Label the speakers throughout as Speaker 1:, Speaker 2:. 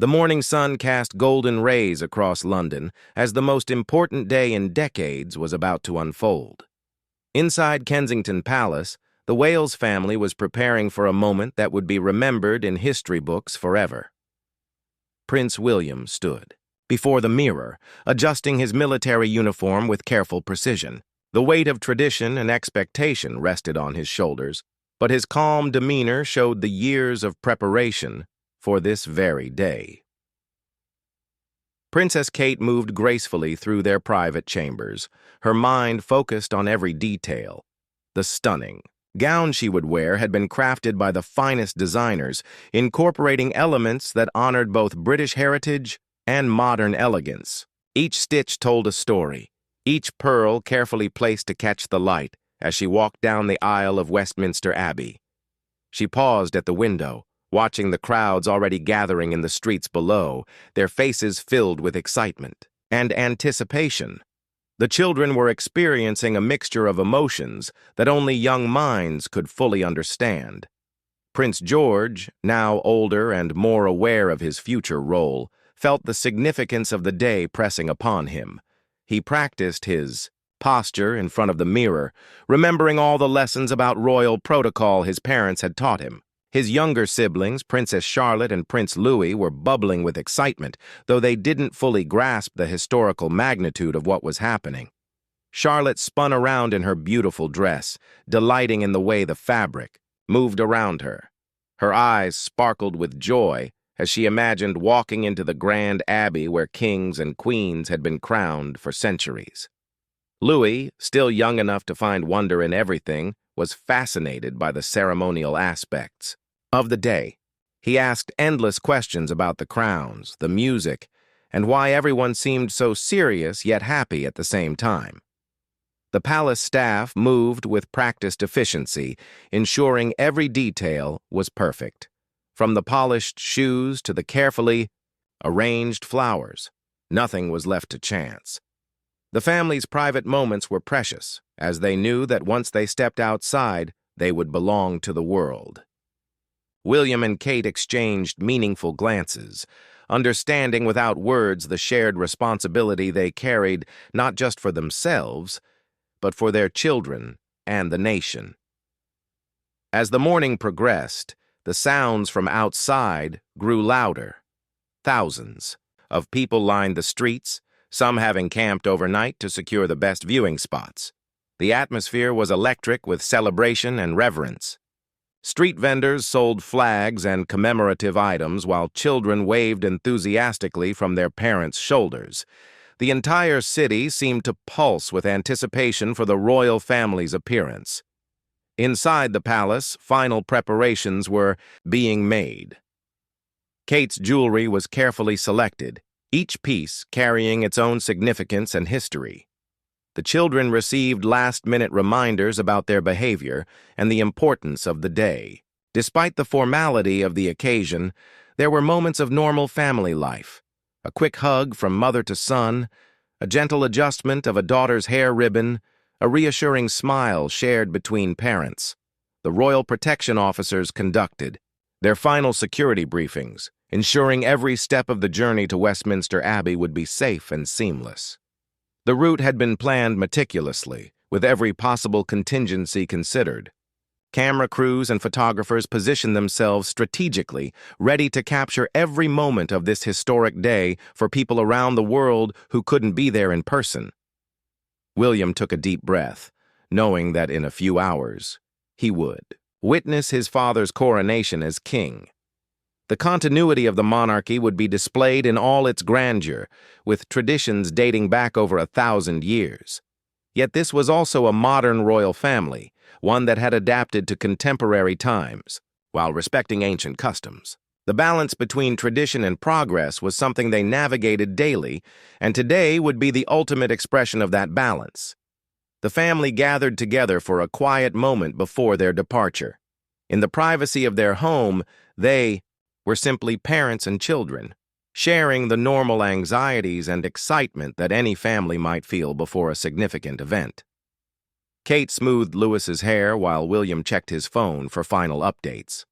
Speaker 1: The morning sun cast golden rays across London as the most important day in decades was about to unfold. Inside Kensington Palace, the Wales family was preparing for a moment that would be remembered in history books forever. Prince William stood before the mirror, adjusting his military uniform with careful precision. The weight of tradition and expectation rested on his shoulders, but his calm demeanor showed the years of preparation for this very day. Princess Kate moved gracefully through their private chambers, her mind focused on every detail. The stunning gown she would wear had been crafted by the finest designers, incorporating elements that honored both British heritage and modern elegance. Each stitch told a story, each pearl carefully placed to catch the light as she walked down the aisle of Westminster Abbey. She paused at the window, watching the crowds already gathering in the streets below, their faces filled with excitement and anticipation. The children were experiencing a mixture of emotions that only young minds could fully understand. Prince George, now older and more aware of his future role, felt the significance of the day pressing upon him. He practiced his posture in front of the mirror, remembering all the lessons about royal protocol his parents had taught him. His younger siblings, Princess Charlotte and Prince Louis, were bubbling with excitement, though they didn't fully grasp the historical magnitude of what was happening. Charlotte spun around in her beautiful dress, delighting in the way the fabric moved around her. Her eyes sparkled with joy as she imagined walking into the grand abbey where kings and queens had been crowned for centuries. Louis, still young enough to find wonder in everything, was fascinated by the ceremonial aspects of the day. He asked endless questions about the crowns, the music, and why everyone seemed so serious yet happy at the same time. The palace staff moved with practiced efficiency, ensuring every detail was perfect, from the polished shoes to the carefully arranged flowers. Nothing was left to chance. The family's private moments were precious, as they knew that once they stepped outside, they would belong to the world. William and Kate exchanged meaningful glances, understanding without words the shared responsibility they carried not just for themselves, but for their children and the nation. As the morning progressed, the sounds from outside grew louder. Thousands of people lined the streets, some having camped overnight to secure the best viewing spots. The atmosphere was electric with celebration and reverence. Street vendors sold flags and commemorative items while children waved enthusiastically from their parents' shoulders. The entire city seemed to pulse with anticipation for the royal family's appearance. Inside the palace, final preparations were being made. Kate's jewelry was carefully selected, each piece carrying its own significance and history. The children received last-minute reminders about their behavior and the importance of the day. Despite the formality of the occasion, there were moments of normal family life. A quick hug from mother to son, a gentle adjustment of a daughter's hair ribbon, a reassuring smile shared between parents. The royal protection officers conducted their final security briefings, ensuring every step of the journey to Westminster Abbey would be safe and seamless. The route had been planned meticulously, with every possible contingency considered. Camera crews and photographers positioned themselves strategically, ready to capture every moment of this historic day for people around the world who couldn't be there in person. William took a deep breath, knowing that in a few hours, he would witness his father's coronation as king. The continuity of the monarchy would be displayed in all its grandeur, with traditions dating back over 1,000 years. Yet this was also a modern royal family, one that had adapted to contemporary times, while respecting ancient customs. The balance between tradition and progress was something they navigated daily, and today would be the ultimate expression of that balance. The family gathered together for a quiet moment before their departure. In the privacy of their home, they were simply parents and children, sharing the normal anxieties and excitement that any family might feel before a significant event. Kate smoothed Louis's hair while William checked his phone for final updates.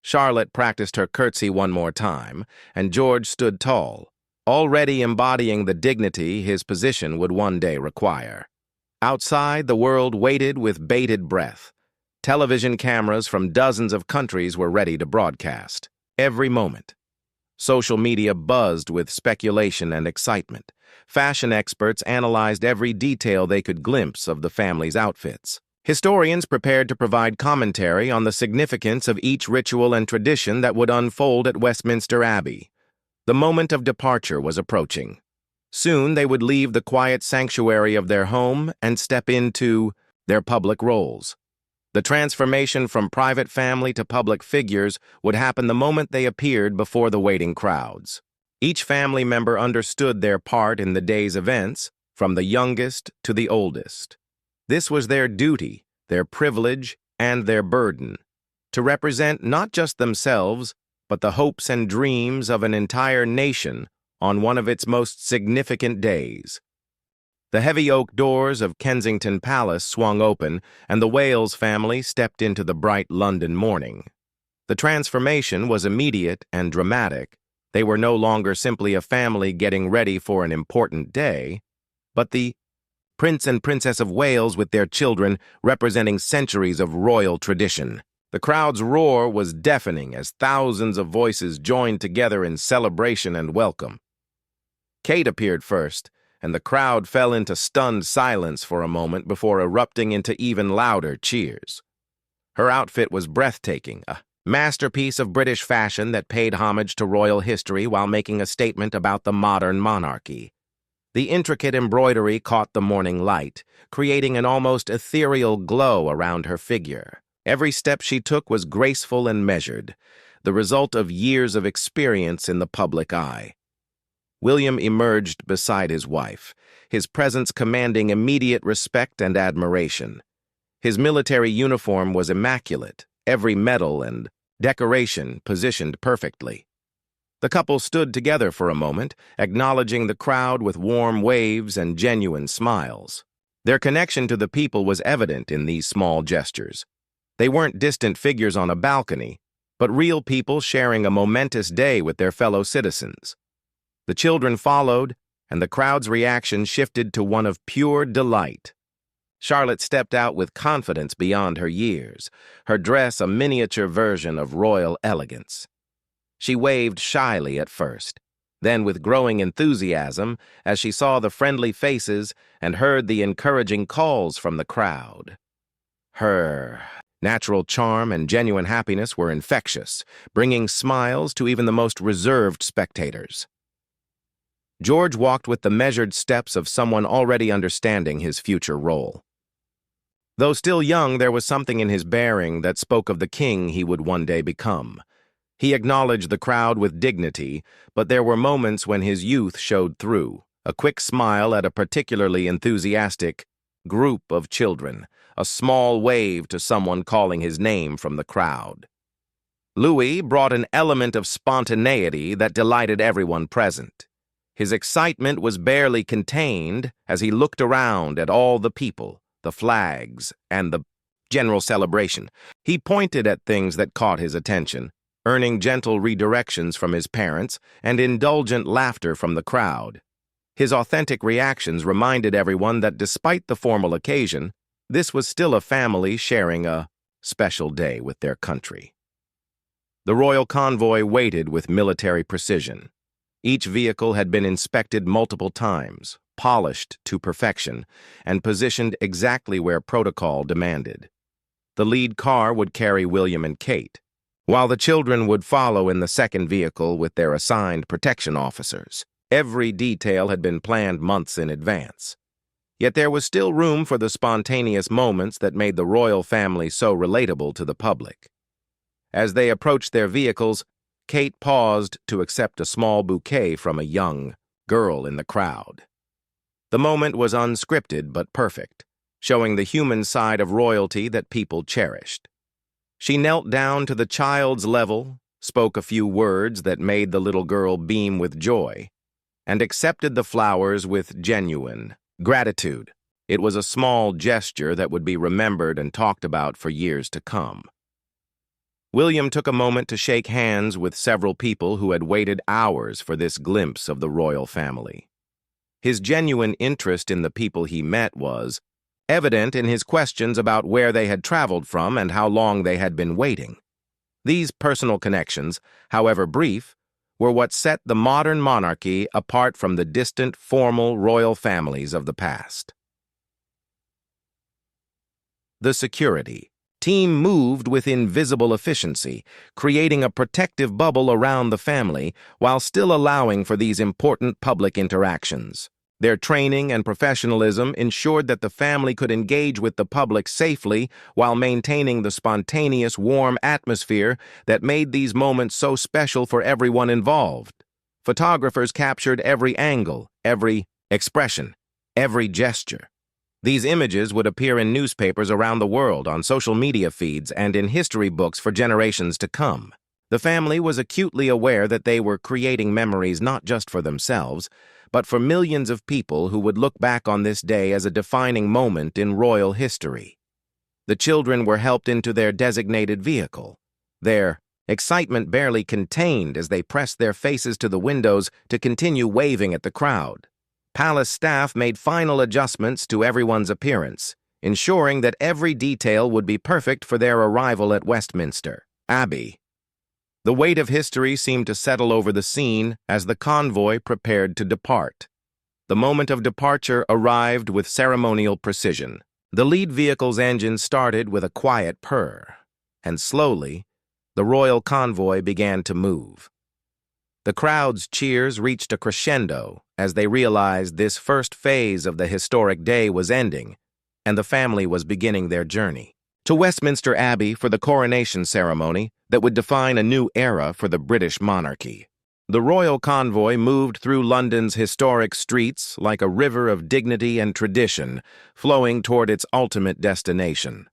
Speaker 1: Charlotte practiced her curtsy one more time, and George stood tall, already embodying the dignity his position would one day require. Outside, the world waited with bated breath. Television cameras from dozens of countries were ready to broadcast, every moment. Social media buzzed with speculation and excitement. Fashion experts analyzed every detail they could glimpse of the family's outfits. Historians prepared to provide commentary on the significance of each ritual and tradition that would unfold at Westminster Abbey. The moment of departure was approaching. Soon they would leave the quiet sanctuary of their home and step into their public roles. The transformation from private family to public figures would happen the moment they appeared before the waiting crowds. Each family member understood their part in the day's events, from the youngest to the oldest. This was their duty, their privilege, and their burden, to represent not just themselves, but the hopes and dreams of an entire nation on one of its most significant days. The heavy oak doors of Kensington Palace swung open, and the Wales family stepped into the bright London morning. The transformation was immediate and dramatic. They were no longer simply a family getting ready for an important day, but the Prince and Princess of Wales with their children, representing centuries of royal tradition. The crowd's roar was deafening as thousands of voices joined together in celebration and welcome. Kate appeared first, and the crowd fell into stunned silence for a moment before erupting into even louder cheers. Her outfit was breathtaking, a masterpiece of British fashion that paid homage to royal history while making a statement about the modern monarchy. The intricate embroidery caught the morning light, creating an almost ethereal glow around her figure. Every step she took was graceful and measured, the result of years of experience in the public eye. William emerged beside his wife, his presence commanding immediate respect and admiration. His military uniform was immaculate, every medal and decoration positioned perfectly. The couple stood together for a moment, acknowledging the crowd with warm waves and genuine smiles. Their connection to the people was evident in these small gestures. They weren't distant figures on a balcony, but real people sharing a momentous day with their fellow citizens. The children followed, and the crowd's reaction shifted to one of pure delight. Charlotte stepped out with confidence beyond her years, her dress a miniature version of royal elegance. She waved shyly at first, then with growing enthusiasm as she saw the friendly faces and heard the encouraging calls from the crowd. Her natural charm and genuine happiness were infectious, bringing smiles to even the most reserved spectators. George walked with the measured steps of someone already understanding his future role. Though still young, there was something in his bearing that spoke of the king he would one day become. He acknowledged the crowd with dignity, but there were moments when his youth showed through, a quick smile at a particularly enthusiastic group of children, a small wave to someone calling his name from the crowd. Louis brought an element of spontaneity that delighted everyone present. His excitement was barely contained as he looked around at all the people, the flags, and the general celebration. He pointed at things that caught his attention, earning gentle redirections from his parents and indulgent laughter from the crowd. His authentic reactions reminded everyone that despite the formal occasion, this was still a family sharing a special day with their country. The royal convoy waited with military precision. Each vehicle had been inspected multiple times, polished to perfection, and positioned exactly where protocol demanded. The lead car would carry William and Kate, while the children would follow in the second vehicle with their assigned protection officers. Every detail had been planned months in advance. Yet there was still room for the spontaneous moments that made the royal family so relatable to the public. As they approached their vehicles, Kate paused to accept a small bouquet from a young girl in the crowd. The moment was unscripted but perfect, showing the human side of royalty that people cherished. She knelt down to the child's level, spoke a few words that made the little girl beam with joy, and accepted the flowers with genuine gratitude. It was a small gesture that would be remembered and talked about for years to come. William took a moment to shake hands with several people who had waited hours for this glimpse of the royal family. His genuine interest in the people he met was evident in his questions about where they had traveled from and how long they had been waiting. These personal connections, however brief, were what set the modern monarchy apart from the distant, formal royal families of the past. The security team moved with invisible efficiency, creating a protective bubble around the family while still allowing for these important public interactions. Their training and professionalism ensured that the family could engage with the public safely while maintaining the spontaneous, warm atmosphere that made these moments so special for everyone involved. Photographers captured every angle, every expression, every gesture. These images would appear in newspapers around the world, on social media feeds, and in history books for generations to come. The family was acutely aware that they were creating memories not just for themselves, but for millions of people who would look back on this day as a defining moment in royal history. The children were helped into their designated vehicle, their excitement barely contained as they pressed their faces to the windows to continue waving at the crowd. Palace staff made final adjustments to everyone's appearance, ensuring that every detail would be perfect for their arrival at Westminster Abbey. The weight of history seemed to settle over the scene as the convoy prepared to depart. The moment of departure arrived with ceremonial precision. The lead vehicle's engine started with a quiet purr, and slowly, the royal convoy began to move. The crowd's cheers reached a crescendo as they realized this first phase of the historic day was ending, and the family was beginning their journey to Westminster Abbey for the coronation ceremony that would define a new era for the British monarchy. The royal convoy moved through London's historic streets like a river of dignity and tradition, flowing toward its ultimate destination.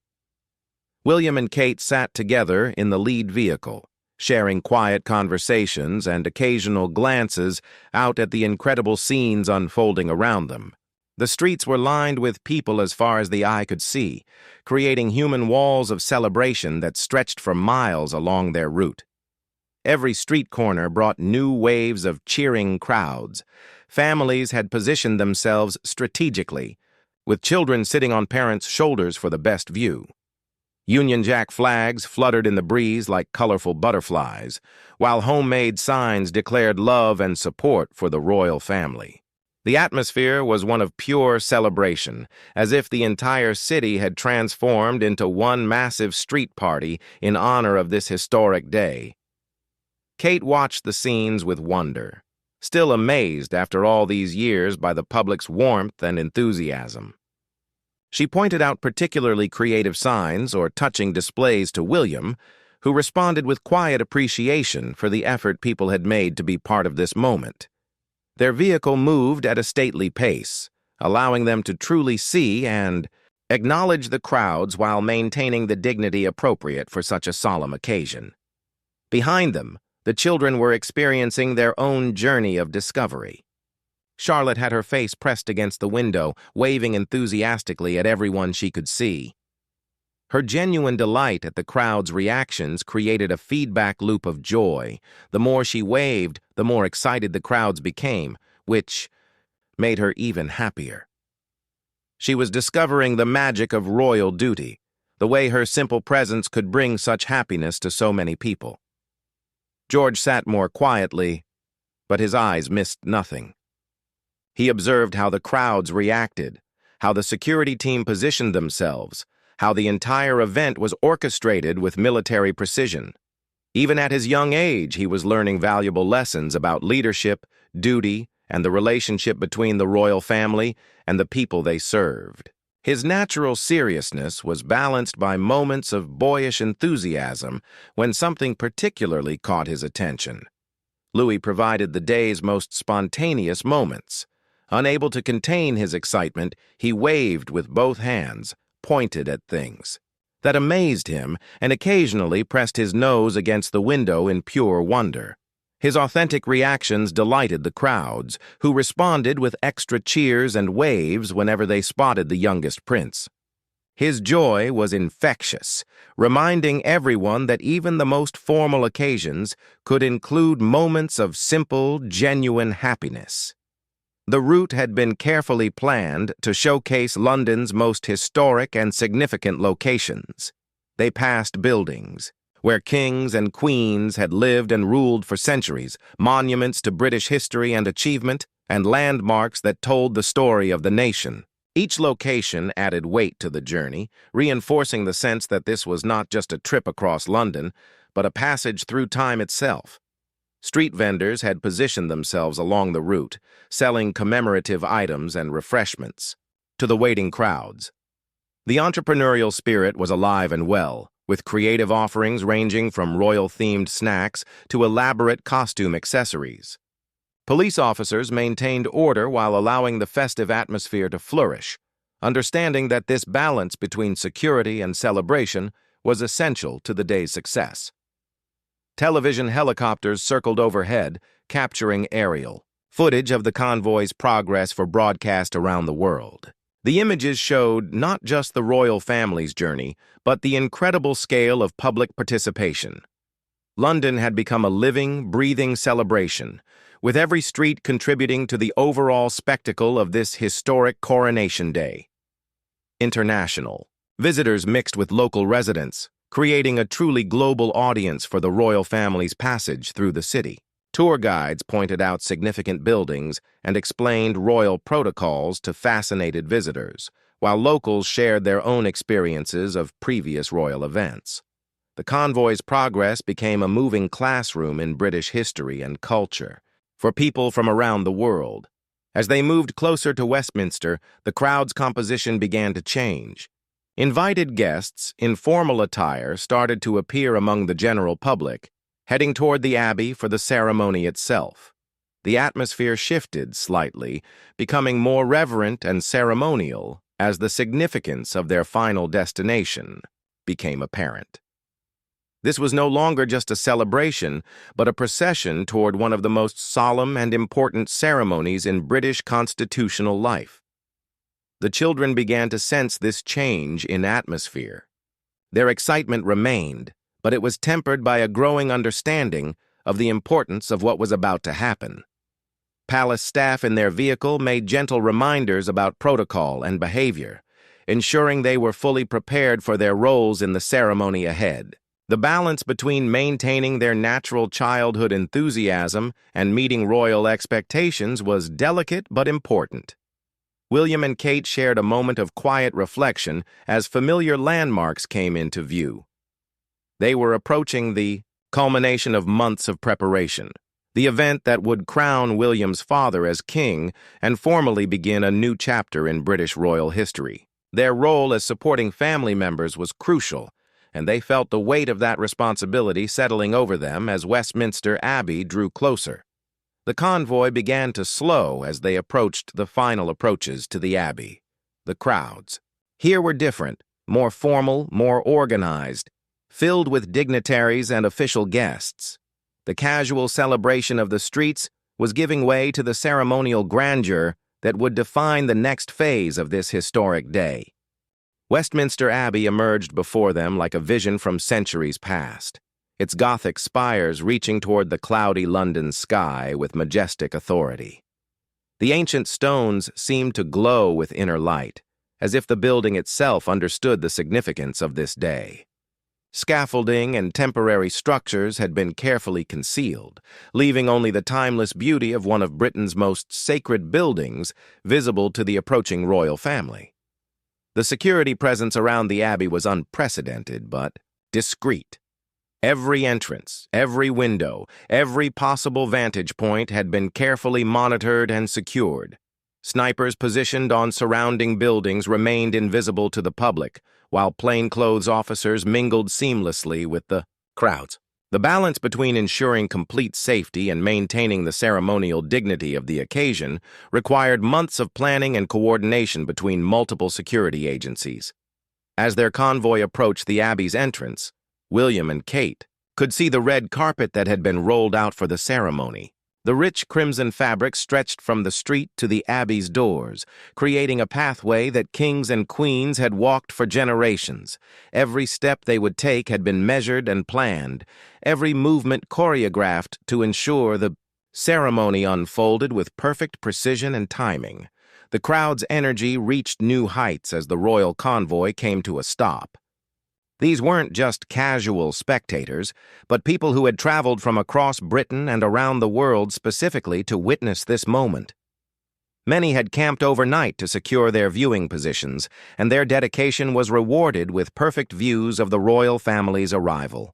Speaker 1: William and Kate sat together in the lead vehicle, sharing quiet conversations and occasional glances out at the incredible scenes unfolding around them. The streets were lined with people as far as the eye could see, creating human walls of celebration that stretched for miles along their route. Every street corner brought new waves of cheering crowds. Families had positioned themselves strategically, with children sitting on parents' shoulders for the best view. Union Jack flags fluttered in the breeze like colorful butterflies, while homemade signs declared love and support for the royal family. The atmosphere was one of pure celebration, as if the entire city had transformed into one massive street party in honor of this historic day. Kate watched the scenes with wonder, still amazed after all these years by the public's warmth and enthusiasm. She pointed out particularly creative signs or touching displays to William, who responded with quiet appreciation for the effort people had made to be part of this moment. Their vehicle moved at a stately pace, allowing them to truly see and acknowledge the crowds while maintaining the dignity appropriate for such a solemn occasion. Behind them, the children were experiencing their own journey of discovery. Charlotte had her face pressed against the window, waving enthusiastically at everyone she could see. Her genuine delight at the crowd's reactions created a feedback loop of joy. The more she waved, the more excited the crowds became, which made her even happier. She was discovering the magic of royal duty, the way her simple presence could bring such happiness to so many people. George sat more quietly, but his eyes missed nothing. He observed how the crowds reacted, how the security team positioned themselves, how the entire event was orchestrated with military precision. Even at his young age, he was learning valuable lessons about leadership, duty, and the relationship between the royal family and the people they served. His natural seriousness was balanced by moments of boyish enthusiasm when something particularly caught his attention. Louis provided the day's most spontaneous moments. Unable to contain his excitement, he waved with both hands, pointed at things that amazed him, and occasionally pressed his nose against the window in pure wonder. His authentic reactions delighted the crowds, who responded with extra cheers and waves whenever they spotted the youngest prince. His joy was infectious, reminding everyone that even the most formal occasions could include moments of simple, genuine happiness. The route had been carefully planned to showcase London's most historic and significant locations. They passed buildings where kings and queens had lived and ruled for centuries, monuments to British history and achievement, and landmarks that told the story of the nation. Each location added weight to the journey, reinforcing the sense that this was not just a trip across London, but a passage through time itself. Street vendors had positioned themselves along the route, selling commemorative items and refreshments to the waiting crowds. The entrepreneurial spirit was alive and well, with creative offerings ranging from royal-themed snacks to elaborate costume accessories. Police officers maintained order while allowing the festive atmosphere to flourish, understanding that this balance between security and celebration was essential to the day's success. Television helicopters circled overhead, capturing aerial footage of the convoy's progress for broadcast around the world. The images showed not just the royal family's journey, but the incredible scale of public participation. London had become a living, breathing celebration, with every street contributing to the overall spectacle of this historic Coronation Day. International visitors mixed with local residents, creating a truly global audience for the royal family's passage through the city. Tour guides pointed out significant buildings and explained royal protocols to fascinated visitors, while locals shared their own experiences of previous royal events. The convoy's progress became a moving classroom in British history and culture for people from around the world. As they moved closer to Westminster, the crowd's composition began to change. Invited guests in formal attire started to appear among the general public, heading toward the Abbey for the ceremony itself. The atmosphere shifted slightly, becoming more reverent and ceremonial as the significance of their final destination became apparent. This was no longer just a celebration, but a procession toward one of the most solemn and important ceremonies in British constitutional life. The children began to sense this change in atmosphere. Their excitement remained, but it was tempered by a growing understanding of the importance of what was about to happen. Palace staff in their vehicle made gentle reminders about protocol and behavior, ensuring they were fully prepared for their roles in the ceremony ahead. The balance between maintaining their natural childhood enthusiasm and meeting royal expectations was delicate but important. William and Kate shared a moment of quiet reflection as familiar landmarks came into view. They were approaching the culmination of months of preparation, the event that would crown William's father as king and formally begin a new chapter in British royal history. Their role as supporting family members was crucial, and they felt the weight of that responsibility settling over them as Westminster Abbey drew closer. The convoy began to slow as they approached the final approaches to the Abbey. The crowds here were different, more formal, more organized, filled with dignitaries and official guests. The casual celebration of the streets was giving way to the ceremonial grandeur that would define the next phase of this historic day. Westminster Abbey emerged before them like a vision from centuries past, its Gothic spires reaching toward the cloudy London sky with majestic authority. The ancient stones seemed to glow with inner light, as if the building itself understood the significance of this day. Scaffolding and temporary structures had been carefully concealed, leaving only the timeless beauty of one of Britain's most sacred buildings visible to the approaching royal family. The security presence around the Abbey was unprecedented but discreet. Every entrance, every window, every possible vantage point had been carefully monitored and secured. Snipers positioned on surrounding buildings remained invisible to the public, while plainclothes officers mingled seamlessly with the crowds. The balance between ensuring complete safety and maintaining the ceremonial dignity of the occasion required months of planning and coordination between multiple security agencies. As their convoy approached the Abbey's entrance, William and Kate could see the red carpet that had been rolled out for the ceremony. The rich crimson fabric stretched from the street to the abbey's doors, creating a pathway that kings and queens had walked for generations. Every step they would take had been measured and planned, every movement choreographed to ensure the ceremony unfolded with perfect precision and timing. The crowd's energy reached new heights as the royal convoy came to a stop. These weren't just casual spectators, but people who had traveled from across Britain and around the world specifically to witness this moment. Many had camped overnight to secure their viewing positions, and their dedication was rewarded with perfect views of the royal family's arrival.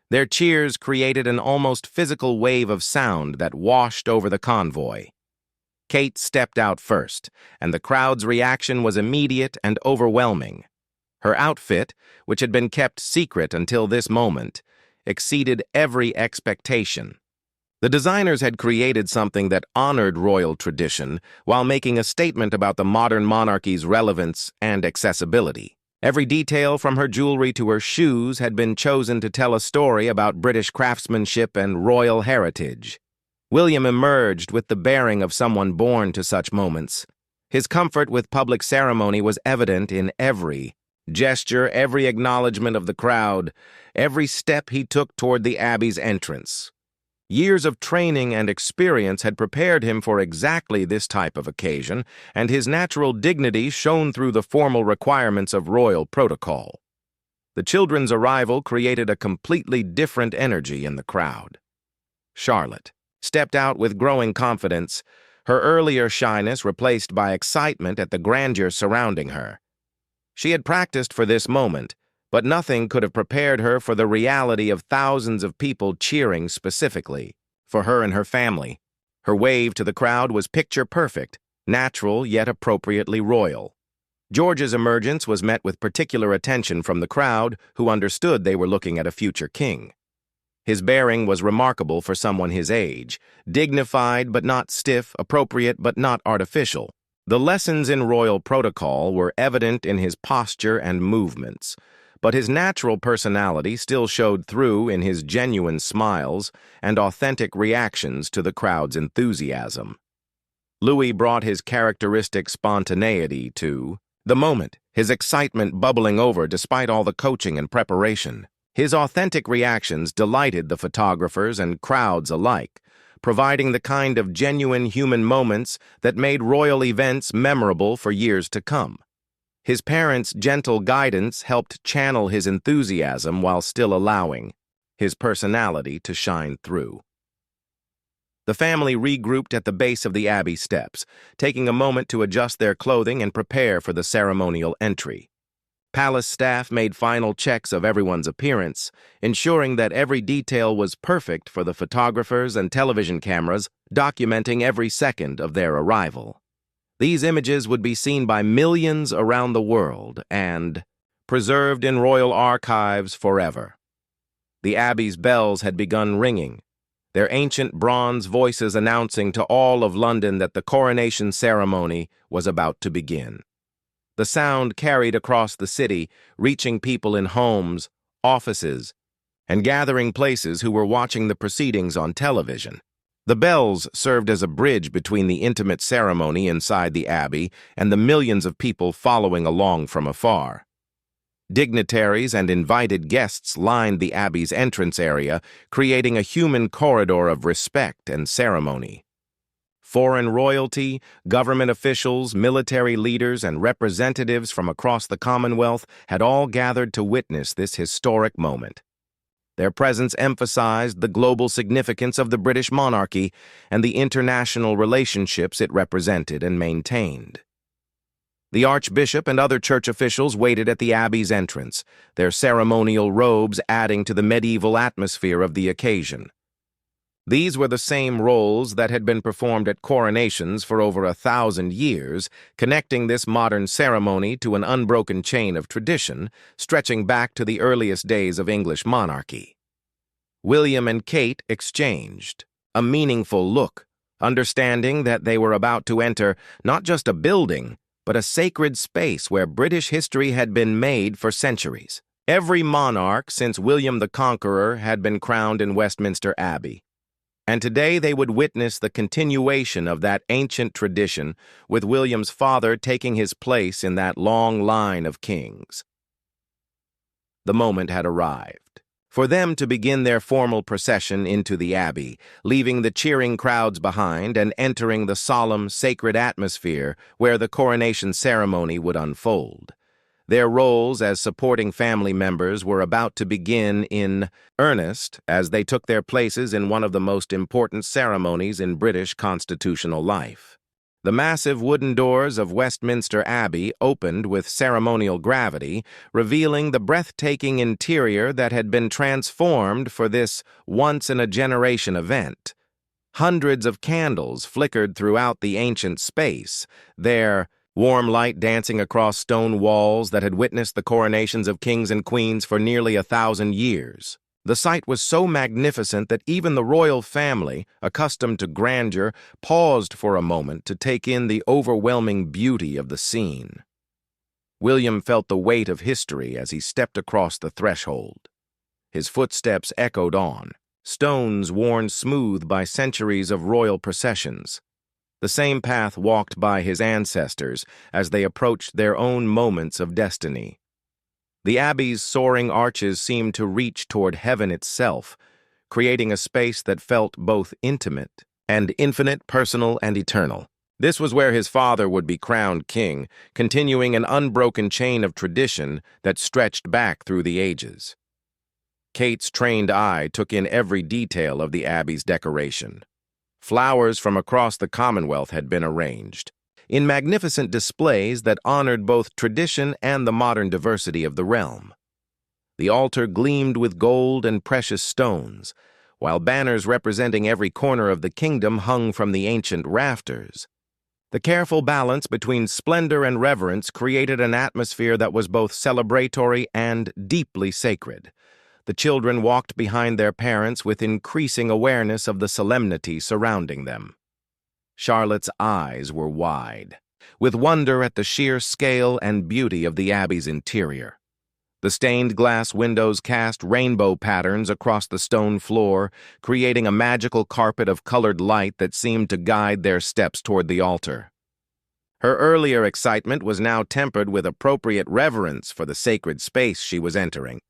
Speaker 1: Their cheers created an almost physical wave of sound that washed over the convoy. Kate stepped out first, and the crowd's reaction was immediate and overwhelming. Her outfit, which had been kept secret until this moment, exceeded every expectation. The designers had created something that honored royal tradition while making a statement about the modern monarchy's relevance and accessibility. Every detail from her jewelry to her shoes had been chosen to tell a story about British craftsmanship and royal heritage. William emerged with the bearing of someone born to such moments. His comfort with public ceremony was evident in every gesture, every acknowledgement of the crowd, every step he took toward the Abbey's entrance. Years of training and experience had prepared him for exactly this type of occasion, and his natural dignity shone through the formal requirements of royal protocol. The children's arrival created a completely different energy in the crowd. Charlotte stepped out with growing confidence, her earlier shyness replaced by excitement at the grandeur surrounding her. She had practiced for this moment, but nothing could have prepared her for the reality of thousands of people cheering specifically for her and her family. Her wave to the crowd was picture-perfect, natural yet appropriately royal. George's emergence was met with particular attention from the crowd, who understood they were looking at a future king. His bearing was remarkable for someone his age, dignified but not stiff, appropriate but not artificial. The lessons in royal protocol were evident in his posture and movements, but his natural personality still showed through in his genuine smiles and authentic reactions to the crowd's enthusiasm. Louis brought his characteristic spontaneity to the moment, his excitement bubbling over despite all the coaching and preparation. His authentic reactions delighted the photographers and crowds alike, providing the kind of genuine human moments that made royal events memorable for years to come. His parents' gentle guidance helped channel his enthusiasm while still allowing his personality to shine through. The family regrouped at the base of the Abbey steps, taking a moment to adjust their clothing and prepare for the ceremonial entry. Palace staff made final checks of everyone's appearance, ensuring that every detail was perfect for the photographers and television cameras documenting every second of their arrival. These images would be seen by millions around the world and preserved in royal archives forever. The Abbey's bells had begun ringing, their ancient bronze voices announcing to all of London that the coronation ceremony was about to begin. The sound carried across the city, reaching people in homes, offices, and gathering places who were watching the proceedings on television. The bells served as a bridge between the intimate ceremony inside the Abbey and the millions of people following along from afar. Dignitaries and invited guests lined the Abbey's entrance area, creating a human corridor of respect and ceremony. Foreign royalty, government officials, military leaders, and representatives from across the Commonwealth had all gathered to witness this historic moment. Their presence emphasized the global significance of the British monarchy and the international relationships it represented and maintained. The Archbishop and other church officials waited at the Abbey's entrance, their ceremonial robes adding to the medieval atmosphere of the occasion. These were the same roles that had been performed at coronations for over 1,000 years, connecting this modern ceremony to an unbroken chain of tradition, stretching back to the earliest days of English monarchy. William and Kate exchanged a meaningful look, understanding that they were about to enter not just a building, but a sacred space where British history had been made for centuries. Every monarch since William the Conqueror had been crowned in Westminster Abbey. And today they would witness the continuation of that ancient tradition, with William's father taking his place in that long line of kings. The moment had arrived for them to begin their formal procession into the Abbey, leaving the cheering crowds behind and entering the solemn, sacred atmosphere where the coronation ceremony would unfold. Their roles as supporting family members were about to begin in earnest as they took their places in one of the most important ceremonies in British constitutional life. The massive wooden doors of Westminster Abbey opened with ceremonial gravity, revealing the breathtaking interior that had been transformed for this once-in-a-generation event. Hundreds of candles flickered throughout the ancient space, their warm light dancing across stone walls that had witnessed the coronations of kings and queens for nearly 1,000 years. The sight was so magnificent that even the royal family, accustomed to grandeur, paused for a moment to take in the overwhelming beauty of the scene. William felt the weight of history as he stepped across the threshold. His footsteps echoed on, stones worn smooth by centuries of royal processions. The same path walked by his ancestors as they approached their own moments of destiny. The Abbey's soaring arches seemed to reach toward heaven itself, creating a space that felt both intimate and infinite, personal and eternal. This was where his father would be crowned king, continuing an unbroken chain of tradition that stretched back through the ages. Kate's trained eye took in every detail of the Abbey's decoration. Flowers from across the Commonwealth had been arranged, in magnificent displays that honored both tradition and the modern diversity of the realm. The altar gleamed with gold and precious stones, while banners representing every corner of the kingdom hung from the ancient rafters. The careful balance between splendor and reverence created an atmosphere that was both celebratory and deeply sacred. The children walked behind their parents with increasing awareness of the solemnity surrounding them. Charlotte's eyes were wide, with wonder at the sheer scale and beauty of the Abbey's interior. The stained glass windows cast rainbow patterns across the stone floor, creating a magical carpet of colored light that seemed to guide their steps toward the altar. Her earlier excitement was now tempered with appropriate reverence for the sacred space she was entering.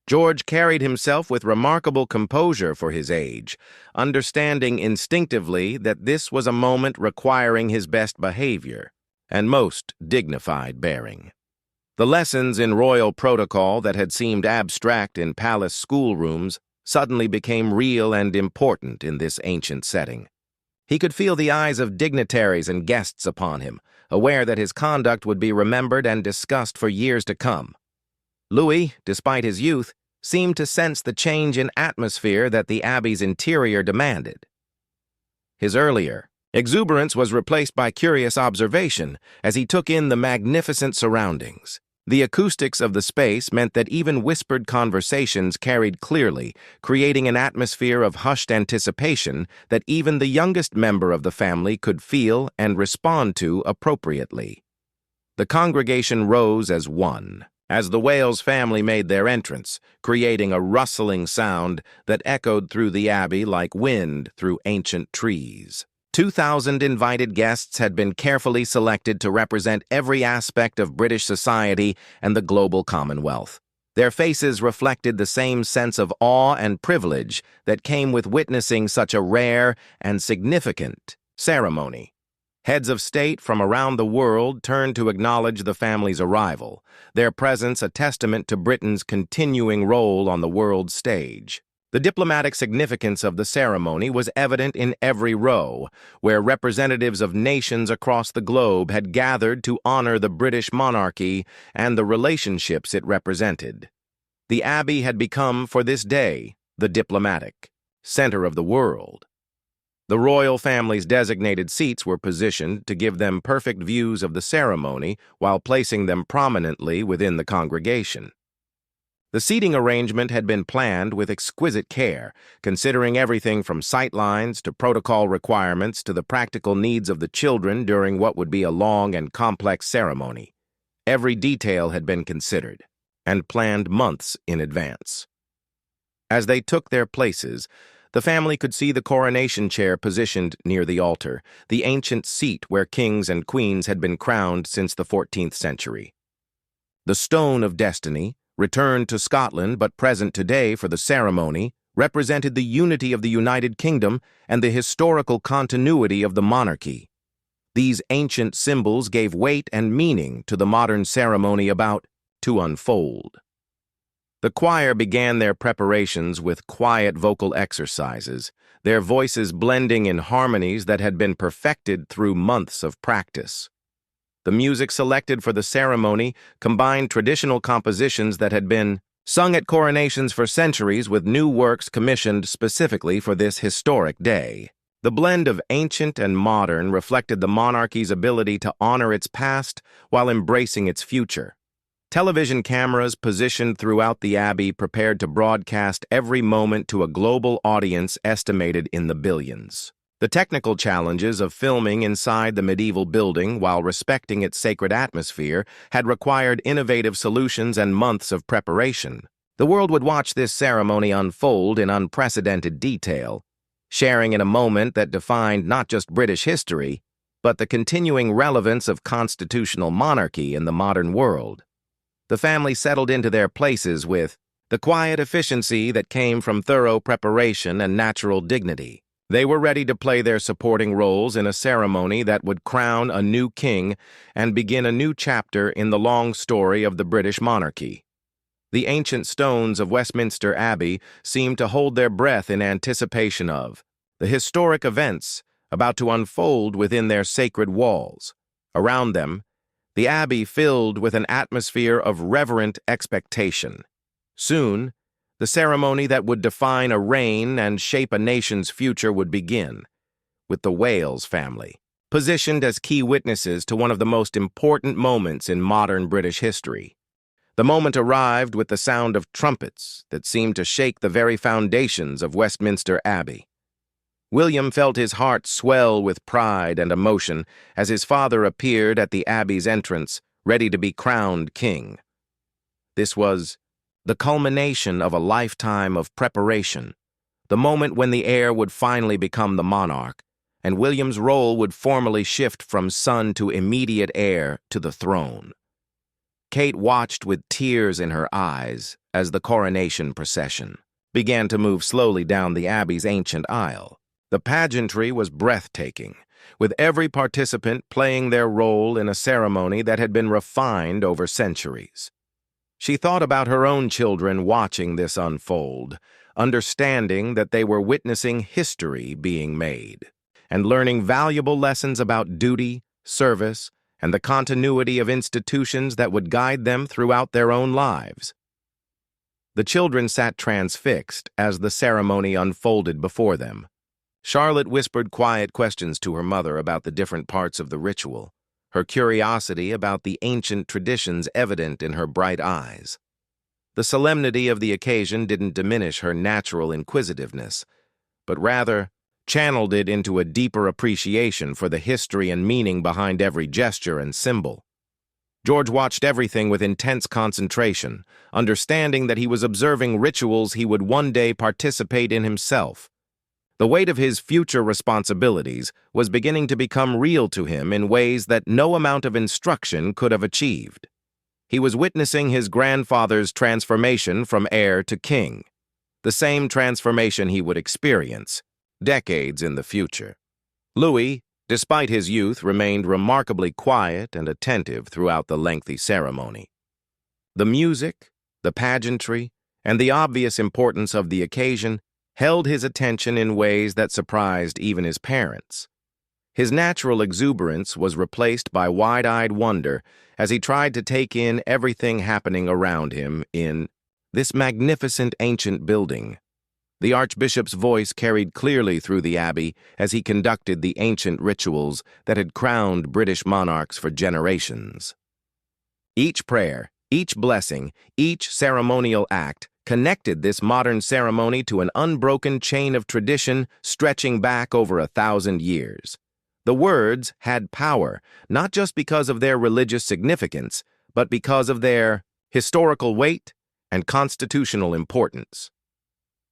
Speaker 1: George carried himself with remarkable composure for his age, understanding instinctively that this was a moment requiring his best behavior and most dignified bearing. The lessons in royal protocol that had seemed abstract in palace schoolrooms suddenly became real and important in this ancient setting. He could feel the eyes of dignitaries and guests upon him, aware that his conduct would be remembered and discussed for years to come. Louis, despite his youth, seemed to sense the change in atmosphere that the Abbey's interior demanded. His earlier exuberance was replaced by curious observation as he took in the magnificent surroundings. The acoustics of the space meant that even whispered conversations carried clearly, creating an atmosphere of hushed anticipation that even the youngest member of the family could feel and respond to appropriately. The congregation rose as one, as the Wales family made their entrance, creating a rustling sound that echoed through the Abbey like wind through ancient trees. 2,000 invited guests had been carefully selected to represent every aspect of British society and the global Commonwealth. Their faces reflected the same sense of awe and privilege that came with witnessing such a rare and significant ceremony. Heads of state from around the world turned to acknowledge the family's arrival, their presence a testament to Britain's continuing role on the world stage. The diplomatic significance of the ceremony was evident in every row, where representatives of nations across the globe had gathered to honor the British monarchy and the relationships it represented. The Abbey had become, for this day, the diplomatic center of the world. The royal family's designated seats were positioned to give them perfect views of the ceremony while placing them prominently within the congregation. The seating arrangement had been planned with exquisite care, considering everything from sightlines to protocol requirements to the practical needs of the children during what would be a long and complex ceremony. Every detail had been considered and planned months in advance. As they took their places, The family could see the coronation chair positioned near the altar, the ancient seat where kings and queens had been crowned since the 14th century. The Stone of Destiny, returned to Scotland but present today for the ceremony, represented the unity of the United Kingdom and the historical continuity of the monarchy. These ancient symbols gave weight and meaning to the modern ceremony about to unfold. The choir began their preparations with quiet vocal exercises, their voices blending in harmonies that had been perfected through months of practice. The music selected for the ceremony combined traditional compositions that had been sung at coronations for centuries with new works commissioned specifically for this historic day. The blend of ancient and modern reflected the monarchy's ability to honor its past while embracing its future. Television cameras positioned throughout the abbey prepared to broadcast every moment to a global audience estimated in the billions. The technical challenges of filming inside the medieval building while respecting its sacred atmosphere had required innovative solutions and months of preparation. The world would watch this ceremony unfold in unprecedented detail, sharing in a moment that defined not just British history, but the continuing relevance of constitutional monarchy in the modern world. The family settled into their places with the quiet efficiency that came from thorough preparation and natural dignity. They were ready to play their supporting roles in a ceremony that would crown a new king and begin a new chapter in the long story of the British monarchy. The ancient stones of Westminster Abbey seemed to hold their breath in anticipation of the historic events about to unfold within their sacred walls. Around them, the abbey filled with an atmosphere of reverent expectation. Soon, the ceremony that would define a reign and shape a nation's future would begin, with the Wales family, positioned as key witnesses to one of the most important moments in modern British history. The moment arrived with the sound of trumpets that seemed to shake the very foundations of Westminster Abbey. William felt his heart swell with pride and emotion as his father appeared at the abbey's entrance, ready to be crowned king. This was the culmination of a lifetime of preparation, the moment when the heir would finally become the monarch, and William's role would formally shift from son to immediate heir to the throne. Kate watched with tears in her eyes as the coronation procession began to move slowly down the abbey's ancient aisle. The pageantry was breathtaking, with every participant playing their role in a ceremony that had been refined over centuries. She thought about her own children watching this unfold, understanding that they were witnessing history being made, and learning valuable lessons about duty, service, and the continuity of institutions that would guide them throughout their own lives. The children sat transfixed as the ceremony unfolded before them. Charlotte whispered quiet questions to her mother about the different parts of the ritual, her curiosity about the ancient traditions evident in her bright eyes. The solemnity of the occasion didn't diminish her natural inquisitiveness, but rather channeled it into a deeper appreciation for the history and meaning behind every gesture and symbol. George watched everything with intense concentration, understanding that he was observing rituals he would one day participate in himself. The weight of his future responsibilities was beginning to become real to him in ways that no amount of instruction could have achieved. He was witnessing his grandfather's transformation from heir to king, the same transformation he would experience decades in the future. Louis, despite his youth, remained remarkably quiet and attentive throughout the lengthy ceremony. The music, the pageantry, and the obvious importance of the occasion held his attention in ways that surprised even his parents. His natural exuberance was replaced by wide-eyed wonder as he tried to take in everything happening around him in this magnificent ancient building. The Archbishop's voice carried clearly through the abbey as he conducted the ancient rituals that had crowned British monarchs for generations. Each prayer, each blessing, each ceremonial act connected this modern ceremony to an unbroken chain of tradition stretching back over 1,000 years. The words had power, not just because of their religious significance, but because of their historical weight and constitutional importance.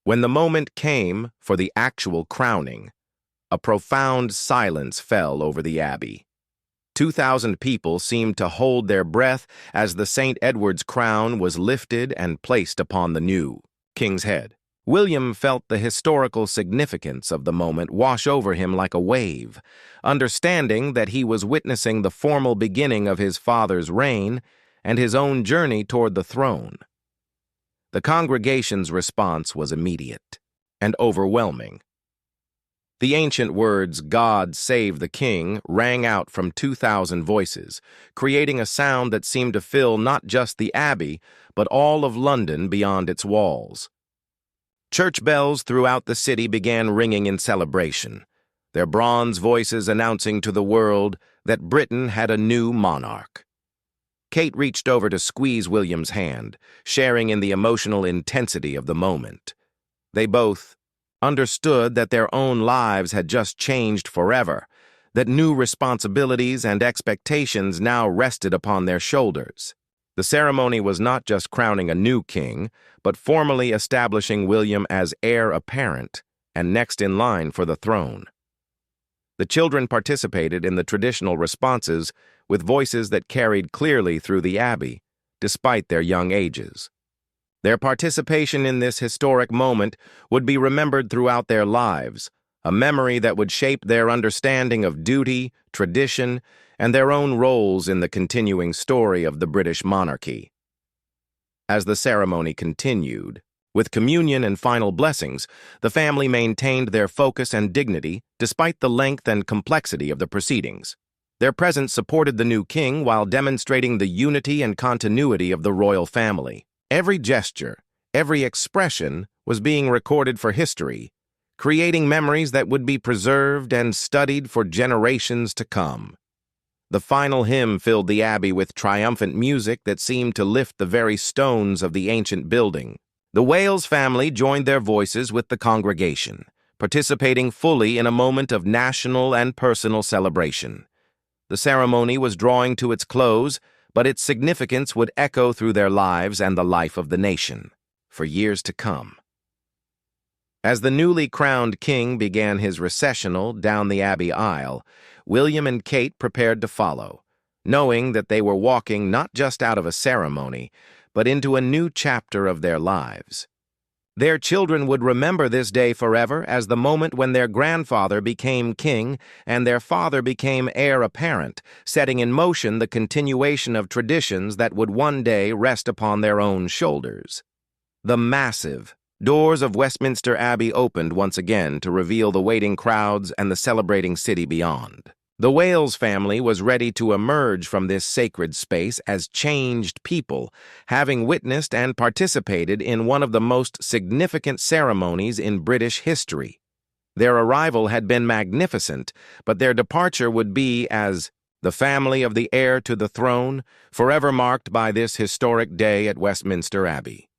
Speaker 1: When the moment came for the actual crowning, a profound silence fell over the abbey. 2,000 people seemed to hold their breath as the St. Edward's crown was lifted and placed upon the new king's head. William felt the historical significance of the moment wash over him like a wave, understanding that he was witnessing the formal beginning of his father's reign and his own journey toward the throne. The congregation's response was immediate and overwhelming. The ancient words, "God save the King," rang out from 2,000 voices, creating a sound that seemed to fill not just the abbey, but all of London beyond its walls. Church bells throughout the city began ringing in celebration, their bronze voices announcing to the world that Britain had a new monarch. Kate reached over to squeeze William's hand, sharing in the emotional intensity of the moment. They both understood that their own lives had just changed forever, that new responsibilities and expectations now rested upon their shoulders. The ceremony was not just crowning a new king, but formally establishing William as heir apparent and next in line for the throne. The children participated in the traditional responses with voices that carried clearly through the abbey, despite their young ages. Their participation in this historic moment would be remembered throughout their lives, a memory that would shape their understanding of duty, tradition, and their own roles in the continuing story of the British monarchy. As the ceremony continued, with communion and final blessings, the family maintained their focus and dignity despite the length and complexity of the proceedings. Their presence supported the new king while demonstrating the unity and continuity of the royal family. Every gesture, every expression was being recorded for history, creating memories that would be preserved and studied for generations to come. The final hymn filled the abbey with triumphant music that seemed to lift the very stones of the ancient building. The Wales family joined their voices with the congregation, participating fully in a moment of national and personal celebration. The ceremony was drawing to its close, but its significance would echo through their lives and the life of the nation for years to come. As the newly crowned king began his recessional down the abbey aisle, William and Kate prepared to follow, knowing that they were walking not just out of a ceremony, but into a new chapter of their lives. Their children would remember this day forever as the moment when their grandfather became king and their father became heir apparent, setting in motion the continuation of traditions that would one day rest upon their own shoulders. The massive doors of Westminster Abbey opened once again to reveal the waiting crowds and the celebrating city beyond. The Wales family was ready to emerge from this sacred space as changed people, having witnessed and participated in one of the most significant ceremonies in British history. Their arrival had been magnificent, but their departure would be as the family of the heir to the throne, forever marked by this historic day at Westminster Abbey.